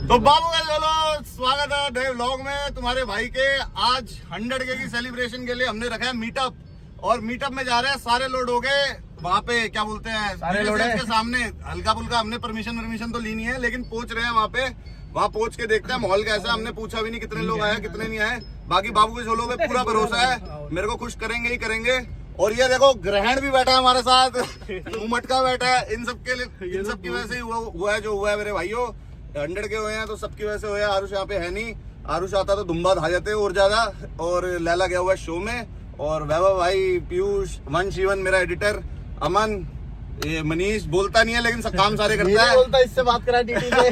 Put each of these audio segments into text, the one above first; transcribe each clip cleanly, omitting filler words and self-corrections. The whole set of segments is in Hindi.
तो बाबू का चलो स्वागत है नए व्लॉग में तुम्हारे भाई के। आज 100K की सेलिब्रेशन के लिए हमने रखा है मीटअप, और मीटअप में जा रहे हैं। सारे लोड हो गए वहाँ पे, क्या बोलते हैं, सारे लोड के सामने हल्का फुल्का। हमने परमिशन तो ली नहीं है, लेकिन पहुंच रहे हैं वहाँ पे। वहाँ पहुंच के देखते हैं माहौल कैसा है। हमने पूछा भी नहीं कितने लोग आए कितने नहीं आए। बाकी बाबू के चोलों पे पूरा भरोसा है, मेरे को खुश करेंगे ही करेंगे। और ये देखो ग्रहण भी बैठा है हमारे साथ, मटका बैठा है। इन सब की वजह से ही हुआ है जो हुआ है मेरे भाइयों। 100K हुए हैं तो सबकी वजह से हुए हैं। आरुष यहाँ पे है नहीं, आरुष आता तो धुम्बा खा जाते और ज्यादा। और लैला गया हुआ है शो में, और वैभव भाई, पीयूष, वंश, इवन मेरा एडिटर, अमन, ये मनीष बोलता नहीं है लेकिन सब काम सारे करता है। बोलता इससे बात करा डीटी पे।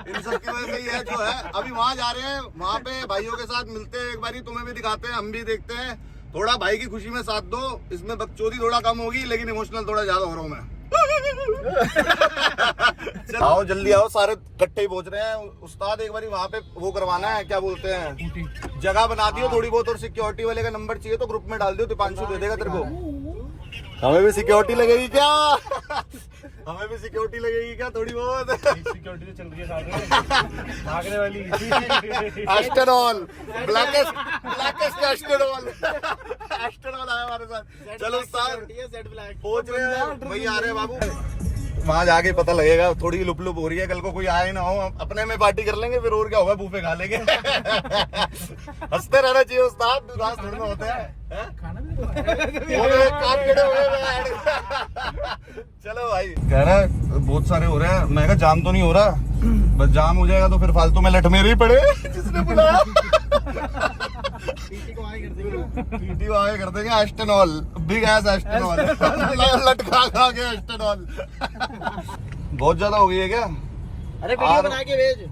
इन सब की वजह से ही है जो है। अभी वहाँ जा रहे हैं, वहाँ पे भाइयों के साथ मिलते हैं, एक बारी तुम्हें भी दिखाते हैं, हम भी देखते हैं। थोड़ा भाई की खुशी में साथ दो। इसमें बकचोदी थोड़ा कम होगी, लेकिन इमोशनल थोड़ा ज्यादा हो रहा हूँ मैं। आओ जल्दी आओ, सारे इकट्ठे ही पहुंच रहे हैं। उस्ताद एक बारी वहाँ पे वो करवाना है, क्या बोलते हैं, जगह बना दियो थोड़ी बहुत, और सिक्योरिटी वाले का नंबर चाहिए तो ग्रुप में डाल दियो, दीपांशु दे देगा तेरे को। हमें भी सिक्योरिटी लगेगी क्या? हमें भी सिक्योरिटी लगेगी क्या थोड़ी बहुत? सिक्योरिटी तो चल रही है साथ में, भागने वाली। एस्टेरॉल, ब्लैकेस्ट एस्टेरॉल आया हमारे साथ। चलो उस्ताद पहुंच रहे हैं, वही आ रहे हैं बाबू। वहाँ जाके पता लगेगा, थोड़ी लुप हो रही है। कल को कोई आए ना हो, अपने में पार्टी कर लेंगे, फिर और क्या होगा, बूफे खा लेंगे। हंसते रहना चाहिए उस्ताद, उदास थोड़ी ना होते हैं। चलो भाई, कह रहा है बहुत सारे हो रहे हैं। मैं कहा जाम तो नहीं हो रहा, बस जाम हो जाएगा तो फिर फालतू में लठ मेरे ही पड़े जिसने बुलाया। पीटी को आगे कर देंगे। एस्टेनॉल, बिग एस एस्टेनॉल, लटका खा के एस्टेनॉल। बहुत ज्यादा हो गई है क्या? अरे वीडियो बना के भेज।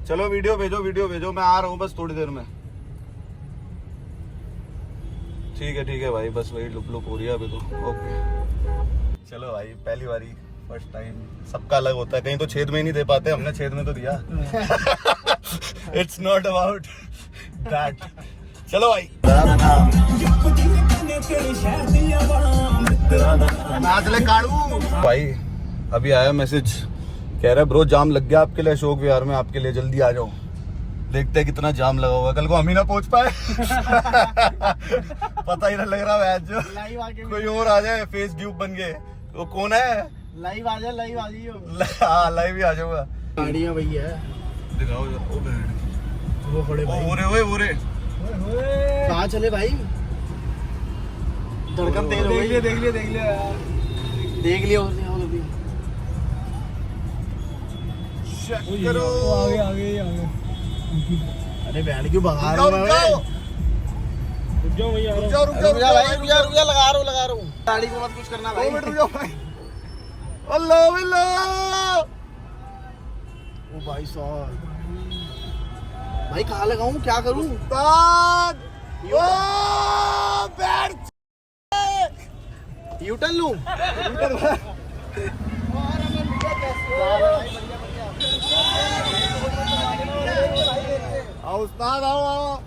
चलो वीडियो भेजो, मैं आ रहा हूँ बस थोड़ी देर में। ठीक है भाई, बस वही लुप हो रही है अभी तो। ओके चलो भाई, पहली बारी, फर्स्ट टाइम, सबका अलग होता है। कहीं तो छेद में ही नहीं दे पाते, हमने छेद में तो दिया। It's not about that. चलो भाई, भाई अभी आया मैसेज, कह रहा है ब्रो जाम लग गया आपके लिए अशोक विहार में, आपके लिए जल्दी आ जाओ। देखते हैं कितना जाम लगा हुआ है, कल को हम ही ना पहुंच पाए। पता ही ना लग रहा है जो कोई और आ जाए फेस ड्यूब बन के। वो कौन है? लाइव आ जाइए। हाँ लाइव ही आ जाऊंगा। गाड़ियां वही है, दिखाओ वो खड़े भाई। ओरे कहाँ चले भाई? धड़कन तेज हो गई। देख लिया करो। आगे। अरे बहन क्यों भगा रहा है? रुक जा, लगा रहा हूँ। गाड़ी को मत कुछ करना भाई। अल्लाह ओ भाई साहब, भाई कहाँ लगाऊं, क्या करूं? यूटर्न लूं? आओ उस्ताद, आओ।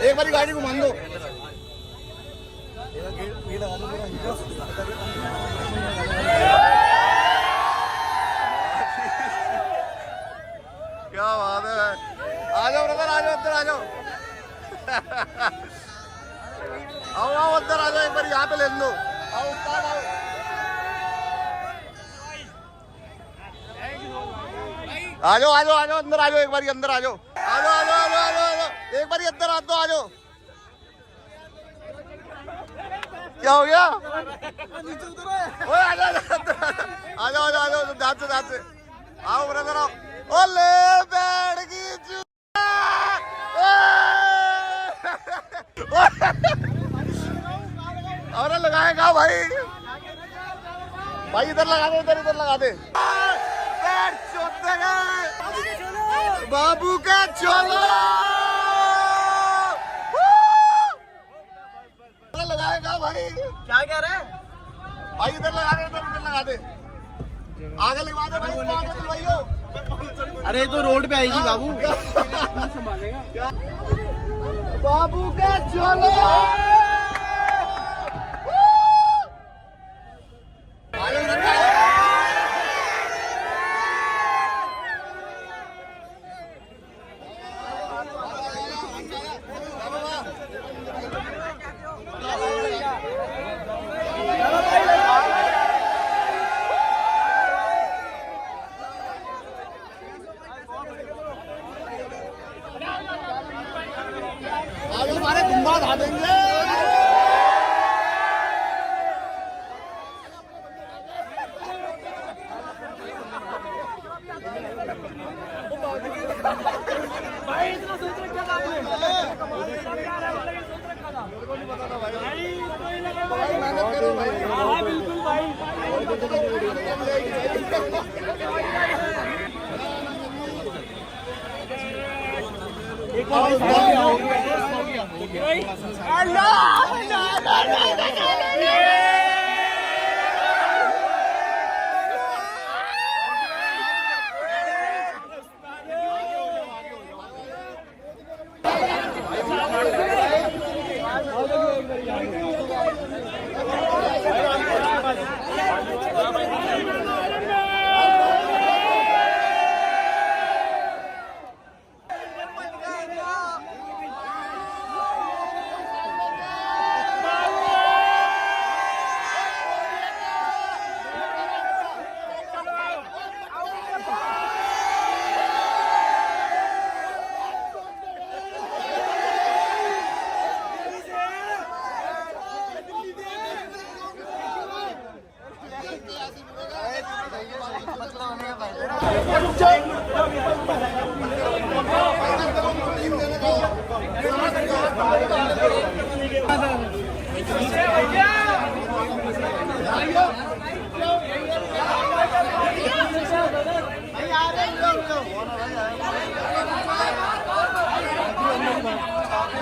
एक बारी गाड़ी को मान दो। क्या बात है, आ जाओ ब्रदर, आ जाओ अंदर, आ जाओ। आओ अंदर आ जाओ, एक बार यहाँ पे ले लो। आओ उस्ताद, आओ। आ जाओ अंदर, आ जाओ एक बार अंदर, आ जाओ। एक बार अंदर आ दो, आ जाओ। क्या हो गया? आ जाओ ध्यान से। आओ ब्रदर, आओ। ओले बैठ की और लगाएगा भाई इधर लगा दे, इधर लगा दे। बाबू का चोला लगाएगा भाई। क्या कह रहे हैं भाई? इधर लगा दे, इधर लगा दे, आगे लगवा दे भाई, आगे चलवाइयो। अरे तो रोड पे आएगी बाबू। बाबू का चलो। हमारे गुम्बा धा देंगे। बिल्कुल भाई।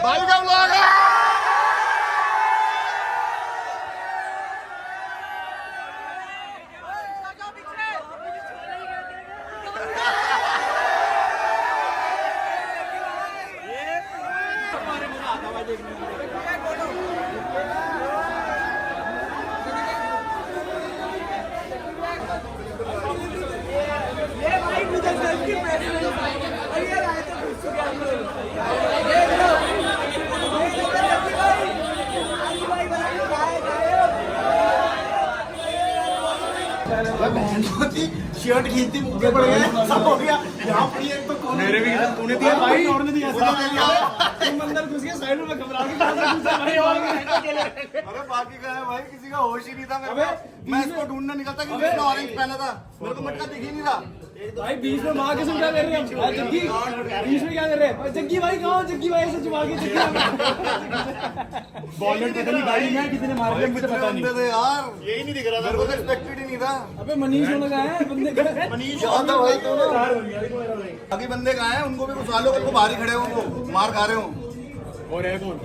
भाई का व्लॉग है। शर्ट खींचती मुझे पड़ गया, सब हो गया। यहाँ पर एक तो कौन मेरे भी तूने दिया भाई और ने दिया तुम अंदर घुस गए साइड में घबरा के। अरे बाकी का है भाई, किसी का होश ही नहीं था मेरे को। मैं इसको ढूंढने निकलता कि मैंने ऑरेंज पहना था, मेरे को मटका दिख ही नहीं रहा। भाई बीच में माँ कसम क्या कर रहे हैं जग्गी, बीच में क्या कर रहे हैं जग्गी भाई? कहाँ जग्गी भाई से जुआ के बॉलर पता नहीं गाड़ी में कितने मार रहे मुझे पता नहीं थे यार, यही नहीं दिख रहा था, मेरे को तो एक्सपेक्टेड ही नहीं था। अबे मनीष होने का है बंदे का, मनीष आता भाई तो बाकी बंदे कहाँ हैं, उनको भी कुछ सालों को बाहर ही खड़े हो, वो मार खा रहे हो। और है कौन?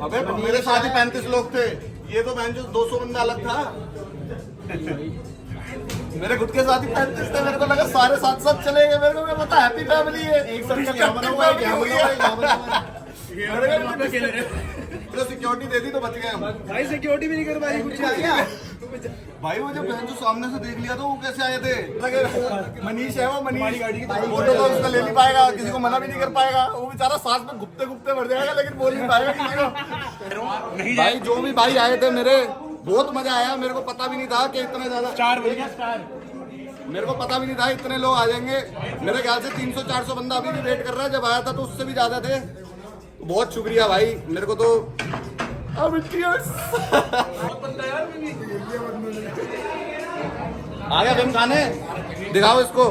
अबे मेरे साथ ही 35 लोग थे, ये तो बहन जो 200 बंदा अलग था। मेरे खुद के साथ ही 35 थे, मेरे को लगा सारे साथ साथ चले गए। मेरे को क्या पता हैप्पी फैमिली है, एक सर्कल यहाँ बना हुआ है, यहाँ बना हुआ है, यहाँ बना हुआ है। तो सिक्योरिटी दे दी तो बच गए हम। भाई सिक्योरिटी भी नहीं कर पाई कुछ क्या? भाई वो जब बहन जो सामने से देख लिया तो वो कैसे आए थे? मनीष है वो, मनीष गाड़ी की फोटो तो उसका ले नहीं पाएगा, किसी को मना भी नहीं कर पाएगा। वो बेचारा सांस में घुपते घुपते मर जाएगा, लेकिन बोल नहीं पाएगा किसी को। भाई जो भी भाई आए थे मेरे, बहुत मजा आया। मेरे को पता भी नहीं था कि इतने ज्यादा स्टार बन गया स्टार। मेरे को पता भी नहीं था इतने लोग आ जाएंगे। मेरे ख्याल से 300-400 बंदा अभी भी वेट कर रहा है, जब आया था तो उससे भी ज्यादा थे। बहुत शुक्रिया भाई, मेरे को तो अब आ गया फिल्म खाने, दिखाओ इसको।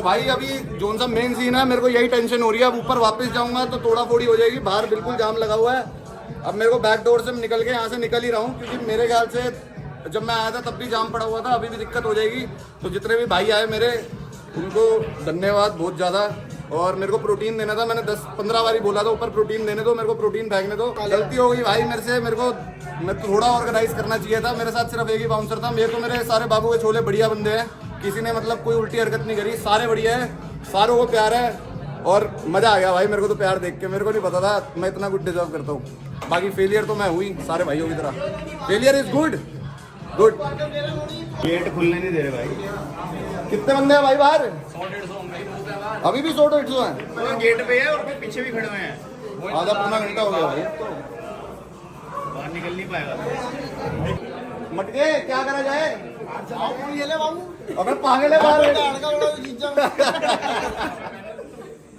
भाई अभी जोन सा मेन सीन है, मेरे को यही टेंशन हो रही है। अब ऊपर वापस जाऊंगा तो तोड़ा फोड़ी हो जाएगी, बाहर बिल्कुल जाम लगा हुआ है। अब मेरे को बैक डोर से निकल के यहाँ से निकल ही रहा हूँ, क्योंकि मेरे ख्याल से जब मैं आया था तब भी जाम पड़ा हुआ था, अभी भी दिक्कत हो जाएगी। तो जितने भी भाई आए मेरे, उनको धन्यवाद बहुत ज़्यादा। और मेरे को प्रोटीन देना था। मैंने 10-15 बारी बोला था ऊपर प्रोटीन देने दो, मेरे को प्रोटीन फेंकने दो। गलती हो गई भाई मेरे से, मैं थोड़ा ऑर्गेनाइज करना चाहिए था। मेरे साथ सिर्फ एक ही बाउंसर था। मेरे सारे बाबू के छोले बढ़िया बंदे हैं, किसी ने मतलब कोई उल्टी हरकत नहीं करी, सारे बढ़िया है, सारों को प्यार है और मजा आ गया भाई मेरे को तो प्यार देख के। मेरे को नहीं पता था मैं इतना कुछ डिजर्व करता हूँ। बाकी फेलियर तो मैं हुई सारे भाइयों की तरह। Failure is good. गेट खुलने नहीं दे रहे भाई। कितने बंदे हैं भाई बाहर? 100-150 अभी भी 100-150 है। गेट पे है और फिर पीछे भी खड़े हुए हैं। आधा पौना घंटा हो गया भाई। बाहर निकल नहीं पाएगा। मटके क्या करा जाए? ये ले बाबू। अबे पागल है बाहर।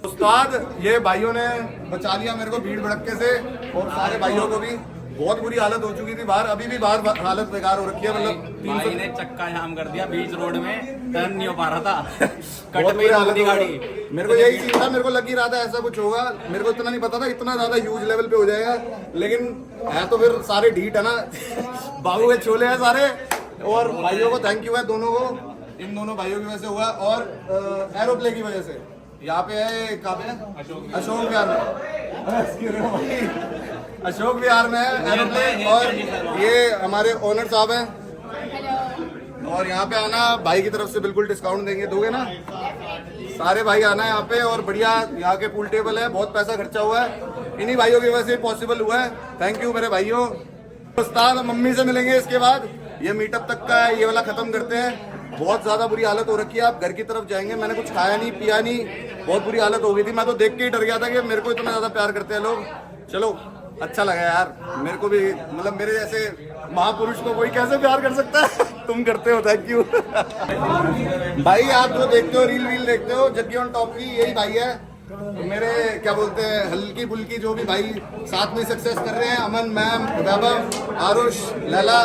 उस्ताद ये भाइयों ने बचा लिया मेरे को भीड़ भड़के से, और सारे भाइयों को भी। बहुत बुरी हालत हो चुकी थी बाहर, अभी भी बाहर हालत बेकार हो रखी है। मतलब भाई ने चक्का जाम कर दिया बीच रोड में, टर्न नहीं हो पा रहा था। बहुत बुरी हालत हो गाड़ी। गई। मेरे को यही चीज था, मेरे को लग ही रहा था ऐसा कुछ होगा। मेरे को इतना नहीं पता था इतना ज्यादा ह्यूज लेवल पे हो जाएगा, लेकिन है तो फिर सारे ढीठ है ना। बाबू के छोले हैं सारे। और भाइयों को थैंक यू है दोनों को, इन दोनों भाइयों की वजह से हुआ और एरोप्ले की वजह से। यहाँ पे है, कहाँ पे है? अशोक विहार में। अशोक विहार में है एरोप्लेन। और ये हमारे ओनर साहब हैं, और यहाँ पे आना भाई की तरफ से बिल्कुल डिस्काउंट देंगे। दोगे ना? सारे भाई आना है यहाँ पे, और बढ़िया यहाँ के पूल टेबल है, बहुत पैसा खर्चा हुआ है, इन्हीं भाइयों की वजह से पॉसिबल हुआ है। थैंक यू मेरे भाइयों। उस्ताद मम्मी से मिलेंगे इसके बाद, ये मीटअप तक का है, ये वाला खत्म करते हैं। बहुत ज्यादा बुरी हालत हो रखी है, आप घर की तरफ जाएंगे। मैंने कुछ खाया नहीं पिया नहीं, बहुत बुरी हालत हो गई थी। मैं तो देख के ही डर गया था कि मेरे को इतना ज्यादा प्यार करते हैं लोग। चलो अच्छा लगा यार मेरे को भी, मतलब मेरे जैसे महापुरुष को कोई कैसे प्यार कर सकता है? तुम करते हो, थैंक यू। भाई आप जो देखते हो रील देखते हो, जग्गी ऑन टॉप की यही भाई है मेरे, क्या बोलते हैं, हल्की फुल्की जो भी भाई साथ में सक्सेस कर रहे हैं। अमन मैम, वैभव, आरुष, लैला,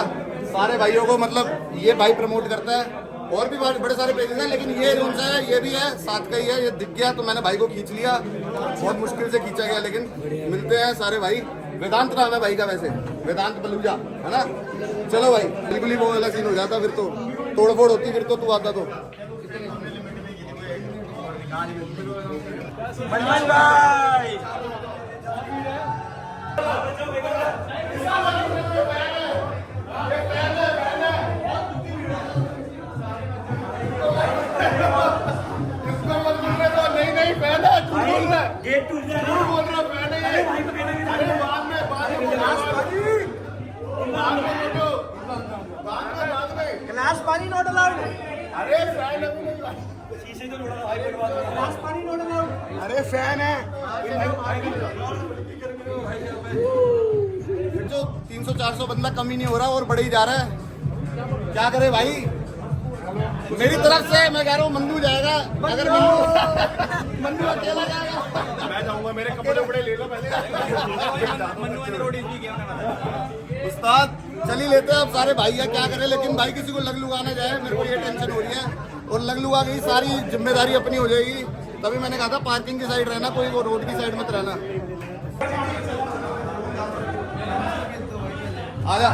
सारे भाइयों को मतलब ये भाई प्रमोट करता है। और भी बड़े सारे पेजेस हैं, लेकिन ये जो सा है ये भी है, साथ का ही है। ये दिख गया तो मैंने भाई को खींच लिया, बहुत मुश्किल से खींचा गया, लेकिन मिलते हैं सारे भाई। वेदांत नाम है भाई का वैसे, वेदांत बलूजा है ना। चलो भाई, बिल्कुल ही वो वाला सीन हो जाता, फिर तो तोड़फोड़ होती, फिर तो तू आता तो। गेट टूट गया। बोल रहा फैन है ये। भाई को कहना भी था। बाद में गिलास पानी नॉट अलाउड। अरे फैन अभी नहीं, शीशे तो तोड़ा भाई, गिलास पानी नॉट अलाउड। अरे फैन है जो 300-400 बंदा कम ही नहीं हो रहा और बढ़ ही जा रहा है। क्या करे भाई, मेरी तरफ से मैं कह रहा हूँ मंदू जाएगा। अगर मंदू अकेला जाएगा, मैं जाऊंगा। मेरे कपड़े उपड़े ले लो पहले। उस्ताद चल ही लेते हैं अब, सारे भाई है क्या करें। लेकिन भाई किसी को लग लुगा ना जाए, मेरे को ये टेंशन हो रही है। और लग लुगा गई सारी जिम्मेदारी अपनी हो जाएगी। तभी मैंने कहा था पार्किंग की साइड रहना, कोई वो रोड की साइड मत रहना। आजा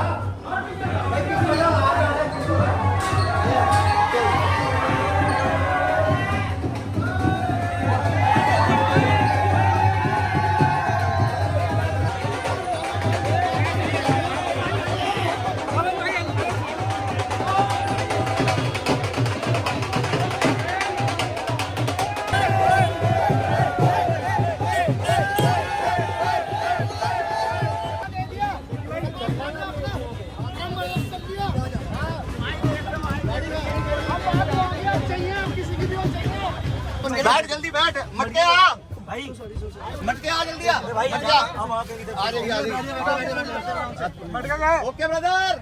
बैठ, जल्दी बैठ। मटके आ भाई, मटके आ जल्दी आ भाई। आ जाइए आ जाइए। मटका क्या है? Okay brother.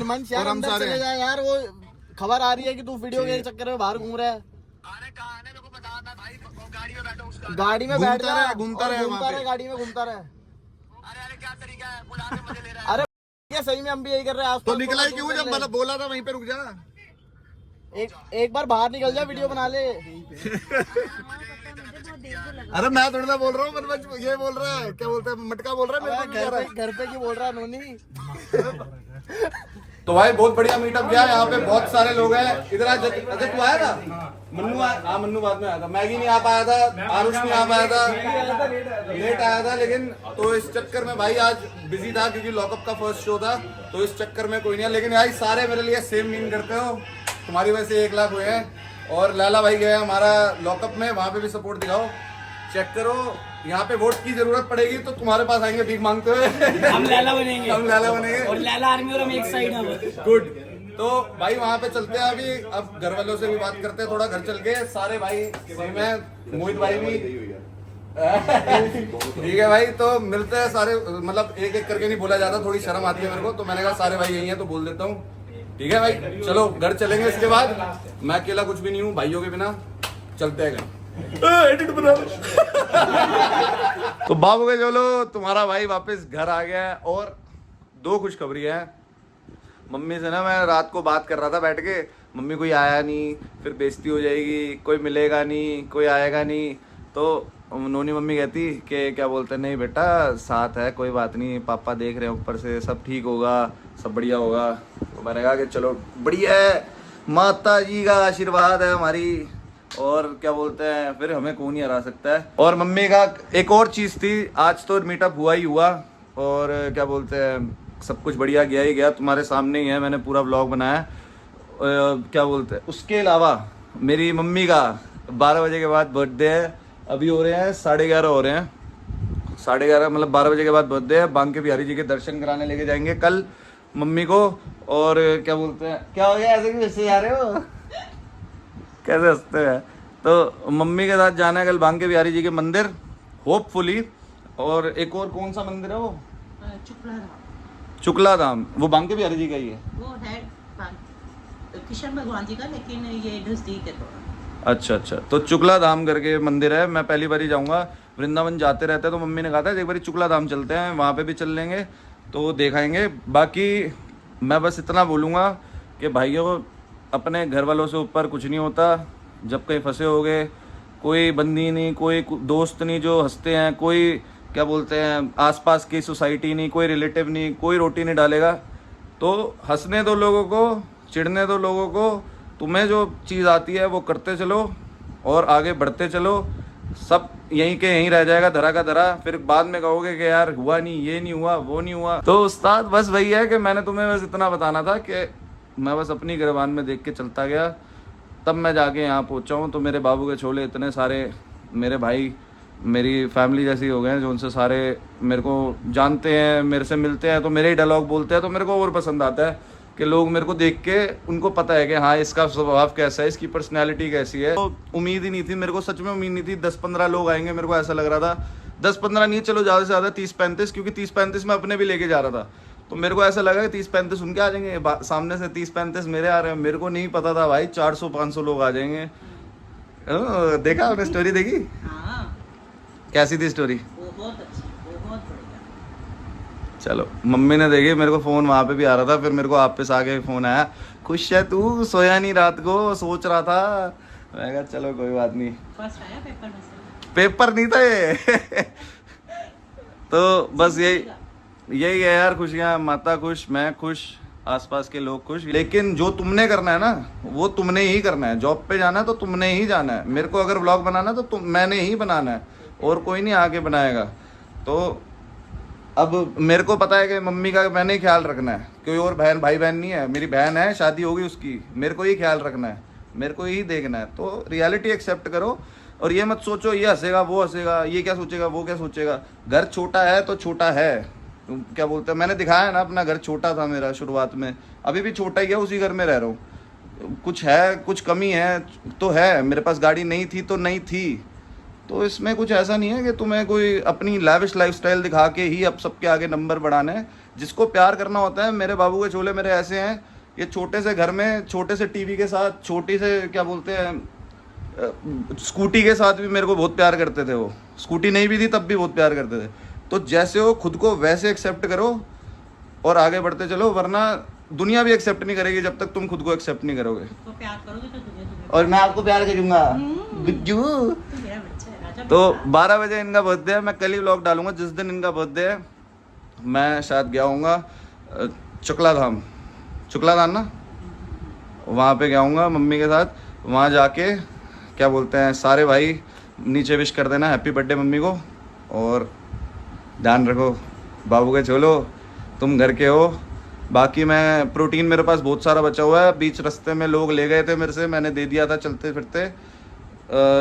मन से हम सारे चले जाए यार। वो खबर आ रही है कि तू वीडियो के चक्कर में बाहर घूम रहा है। गाड़ी में बैठ रहा है, घूमता रहे, गाड़ी में घूमता रहे। अरे क्या तरीका है, बुला के मजे ले रहा है। अरे ये सही में हम भी यही कर रहे हैं। तो निकला ही क्यों जब मतलब बोला था वहीं पे रुक जा। एक बार बाहर निकल जा, वीडियो बना ले। अरे मैं थोड़ा सा बोल रहा हूँ, मतलब ये बोल रहा है, क्या बोलते हैं, मटका बोल रहा है, मेरे को घर पे की बोल रहा नोनी। तो भाई बहुत बढ़िया मीटअप गया, यहाँ पे बहुत सारे लोग हैं। इधर आज अजय तू आया था? मन्नू आया, हाँ मन्नू बाद में आया था। मैगी नहीं आ पाया था, आरुष नहीं आ पाया था, लेट आया था। लेकिन तो इस चक्कर में भाई आज बिजी था क्योंकि लॉकअप का फर्स्ट शो था, तो इस चक्कर में कोई नहीं है। लेकिन भाई सारे मेरे लिए सेम मीन करते हो, तुम्हारी वजह से 1 लाख हुए हैं। और लाला भाई गया हमारा लॉकअप में, वहां पे भी सपोर्ट दिखाओ, चेक करो। यहाँ पे वोट की जरूरत पड़ेगी तो तुम्हारे पास आएंगे भीख मांगते हुए। हम लैला बनेंगे, हम लाला बनेंगे और लैला आर्मी और हम एक साइड हैं। गुड। तो भाई वहां पे चलते हैं अभी, अब घर वालों से भी बात करते हैं थोड़ा, घर चल के। सारे भाई सेम है, मोहित भाई भी ठीक है भाई। तो मिलते हैं सारे, मतलब एक एक करके नहीं बोला जाता, थोड़ी शर्म आती है मेरे को, तो मैंने कहा सारे भाई यही हैं तो बोल देता हूँ। ठीक है भाई, चलो घर चलेंगे। इसके बाद मैं अकेला कुछ भी नहीं हूँ, भाइयों के बिना चलते हैं घर। एडिट बना। तो बाबू के चलो, तुम्हारा भाई वापस घर आ गया है। और 2 खुशखबरी है। मम्मी से ना मैं रात को बात कर रहा था बैठ के, मम्मी कोई आया नहीं, फिर बेइज्जती हो जाएगी, कोई मिलेगा नहीं, कोई आएगा नहीं। तो नोनी मम्मी कहती कि क्या बोलते हैं, नहीं बेटा साथ है, कोई बात नहीं, पापा देख रहे हैं ऊपर से, सब ठीक होगा, सब बढ़िया होगा। तो मैंने कहा कि चलो बढ़िया है, माता जी का आशीर्वाद है हमारी, और क्या बोलते हैं, फिर हमें कौन नहीं हरा सकता है। और मम्मी का एक और चीज़ थी, आज तो मीटअप हुआ ही हुआ, और क्या बोलते हैं, सब कुछ बढ़िया गया ही गया, तुम्हारे सामने ही है, मैंने पूरा व्लॉग बनाया। क्या बोलते हैं, उसके अलावा मेरी मम्मी का 12 बजे के बाद बर्थडे है। अभी हो रहे हैं 11:30 हो रहे हैं, 11:30 मतलब 12 बजे के बाद बर्थडे है। बांके बिहारी जी के दर्शन कराने लेके जाएंगे कल मम्मी को। और क्या बोलते हैं, क्या हो गया ऐसे कि वैसे जा रहे हो, कैसे हंसते हैं। तो मम्मी के साथ जाना है कल बांके बिहारी जी के मंदिर, होपफुली। और एक और कौन सा मंदिर है वो, शुक्ला धाम, वो बांके बिहारी जी का ही है। वो है किशन भगवान जी का, लेकिन ये नजदीक है थोड़ा। अच्छा अच्छा, तो शुक्ला धाम करके मंदिर है, मैं पहली बार ही जाऊंगा। वृंदावन जाते रहते हैं, तो मम्मी ने कहा था एक बार शुक्ला धाम चलते हैं, वहाँ पे भी चल लेंगे तो दिखाएंगे। बाकी मैं बस इतना बोलूँगा कि भाइयों, अपने घर वालों से ऊपर कुछ नहीं होता। जब कहीं फंसे हो गए, कोई बंदी नहीं, कोई दोस्त नहीं जो हंसते हैं, कोई क्या बोलते हैं आसपास की सोसाइटी नहीं, कोई रिलेटिव नहीं, कोई रोटी नहीं डालेगा। तो हंसने दो लोगों को, चिढ़ने दो लोगों को, तुम्हें जो चीज़ आती है वो करते चलो और आगे बढ़ते चलो। सब यहीं के यहीं रह जाएगा, धरा का धरा। फिर बाद में कहोगे कि यार हुआ नहीं, ये नहीं हुआ, वो नहीं हुआ। तो उस्ताद बस वही है कि मैंने तुम्हें बस इतना बताना था कि मैं बस अपनी गिरबान में देख के चलता गया, तब मैं जाके यहाँ पहुँचा हूँ। तो मेरे बाबू के छोले इतने सारे मेरे भाई मेरी फैमिली जैसी हो गए हैं, जो उनसे सारे मेरे को जानते हैं, मेरे से मिलते हैं तो मेरे ही डायलॉग बोलते हैं, तो मेरे को और पसंद आता है कि लोग मेरे को देख के उनको पता है कि हाँ इसका स्वभाव कैसा है, इसकी पर्सनैलिटी कैसी है। तो उम्मीद ही नहीं थी मेरे को, सच में उम्मीद नहीं थी 10-15 लोग आएंगे, मेरे को ऐसा लग रहा था 10-15 नहीं, चलो ज़्यादा से ज़्यादा 30-35, क्योंकि 30-35 मैं अपने भी लेके जा रहा था। तो मेरे को ऐसा लगा कि 30-35 उनके आ जाएंगे, सामने से 30-35 मेरे आ रहे हैं। मेरे को नहीं पता था भाई 400-500 लोग आ जाएंगे। देखा आपने स्टोरी देखी? हाँ, कैसी थी स्टोरी? बहुत अच्छी, बहुत बढ़िया। चलो मम्मी ने देखी, मेरे को फ़ोन वहाँ पे भी आ रहा था, फिर मेरे को आप पे से आगे फ़ोन आया, खुश है तू, सोया नहीं रात को, सोच रहा था। मैं कहा चलो कोई बात नहीं, फर्स्ट आया पेपर में से। पेपर नहीं था ये। तो बस यही है यार, खुशियाँ, माता खुश, मैं खुश, आसपास के लोग खुश। लेकिन जो तुमने करना है ना वो तुमने ही करना है। जॉब पे जाना है तो तुमने ही जाना है। मेरे को अगर व्लॉग बनाना है तो मैंने ही बनाना है, और कोई नहीं आके बनाएगा। तो अब मेरे को पता है कि मम्मी का मैंने ही ख्याल रखना है, कोई और भाई बहन नहीं है। मेरी बहन है, शादी होगी उसकी, मेरे को ही ख्याल रखना है, मेरे को ही देखना है। तो रियलिटी एक्सेप्ट करो, और ये मत सोचो ये हंसेगा वो हंसेगा, ये क्या सोचेगा वो क्या सोचेगा। घर छोटा है तो छोटा है, क्या बोलते हैं, मैंने दिखाया ना अपना घर छोटा था मेरा शुरुआत में, अभी भी छोटा ही है, उसी घर में रह रहा हूँ। कुछ है, कुछ कमी है तो है, मेरे पास गाड़ी नहीं थी तो नहीं थी। तो इसमें कुछ ऐसा नहीं है कि तुम्हें कोई अपनी लैविश लाइफस्टाइल दिखा के ही अब सबके आगे नंबर बढ़ाने हैं। जिसको प्यार करना होता है, मेरे बाबू के छोले मेरे ऐसे हैं, ये छोटे से घर में छोटे से टीवी के साथ, छोटी से क्या बोलते हैं स्कूटी के साथ भी मेरे को बहुत प्यार करते थे। वो स्कूटी नहीं भी थी तब भी बहुत प्यार करते थे। तो जैसे हो खुद को वैसे एक्सेप्ट करो और आगे बढ़ते चलो, वरना दुनिया भी एक्सेप्ट नहीं करेगी जब तक तुम खुद को एक्सेप्ट नहीं करोगे। तो प्यार करोगे तो दुनिया तुम्हें। और मैं आपको प्यार करूंगा गुज्जू। मेरा बच्चा है, राजा तो 12 बजे इनका बर्थडे है। मैं कल ही व्लॉग डालूंगा जिस दिन इनका बर्थडे है। मैं शायद गया हूँगा शुक्ला धाम ना, वहाँ पे गया हूँगा मम्मी के साथ। वहाँ जाके क्या बोलते हैं सारे भाई नीचे विश कर देना हैप्पी बर्थडे मम्मी को। और ध्यान रखो बाबू के छोलो, तुम घर के हो। बाकी मैं प्रोटीन मेरे पास बहुत सारा बचा हुआ है। बीच रास्ते में लोग ले गए थे मेरे से, मैंने दे दिया था चलते फिरते।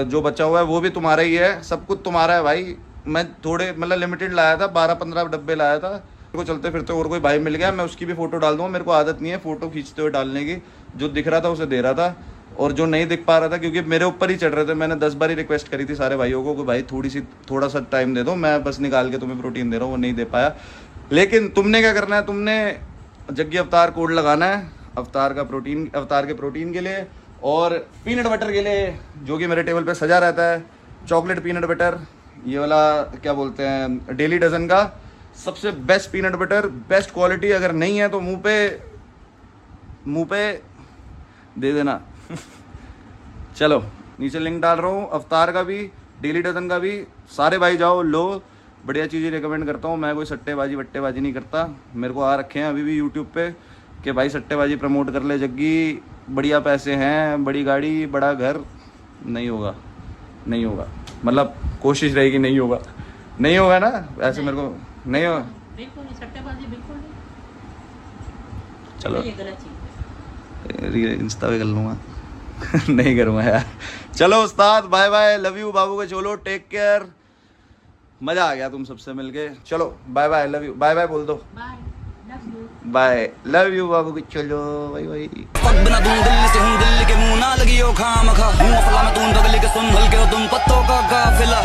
जो बचा हुआ है वो भी तुम्हारा ही है, सब कुछ तुम्हारा है भाई। मैं थोड़े मतलब लिमिटेड लाया था, 12-15 डब्बे लाया था। मेरे को चलते फिरते और कोई भाई मिल गया, मैं उसकी भी फ़ोटो डाल दूँगा। मेरे को आदत नहीं है फ़ोटो खींचते हुए डालने की। जो दिख रहा था उसे दे रहा था, और जो नहीं दिख पा रहा था क्योंकि मेरे ऊपर ही चढ़ रहे थे, मैंने 10 बार ही रिक्वेस्ट करी थी सारे भाइयों को कि भाई थोड़ा सा टाइम दे दो, मैं बस निकाल के तुम्हें प्रोटीन दे रहा हूँ। वो नहीं दे पाया। लेकिन तुमने क्या करना है, तुमने जग्गी अवतार कोड लगाना है अवतार के प्रोटीन के लिए और पीनट बटर के लिए, जो कि मेरे टेबल पे सजा रहता है। चॉकलेट पीनट बटर, ये वाला क्या बोलते हैं डेली डजन का सबसे best peanut butter, best quality. अगर नहीं है तो मुंह पे दे देना। चलो नीचे लिंक डाल रहा हूँ अवतार का भी, डेली डजन का भी। सारे भाई जाओ लो, बढ़िया चीज़ें रिकमेंड करता हूँ मैं। कोई सट्टेबाजी वट्टेबाजी नहीं करता। मेरे को आ रखे हैं अभी भी यूट्यूब पे कि भाई सट्टेबाजी प्रमोट कर ले जग्गी, बढ़िया पैसे हैं, बड़ी गाड़ी, बड़ा घर। नहीं होगा मतलब कोशिश रहेगी, नहीं होगा ना ऐसे। मेरे को नहीं होगा, बिल्कुल नहीं, सट्टेबाजी बिल्कुल नहीं। चलो ये गलत चीज़ है। रील इंस्टा पे कर लूँगा। नहीं करूँगा यार। चलो उस्ताद बाय बाय, लव यू बाबू के चलो, टेक केयर। मज़ा आ गया तुम सबसे मिलके। चलो bye bye, love you, bye bye बोल दो, bye, love you. Bye, love you बाबू के चलो, बाय बाय। पग बिना दूं दिल्ली से हूँ, दिल्ली के मुंह ना लगी हो खाम खा। मुंह फला में तूं दगली के सुन हल्के हो तुम पत्तों का काफिला।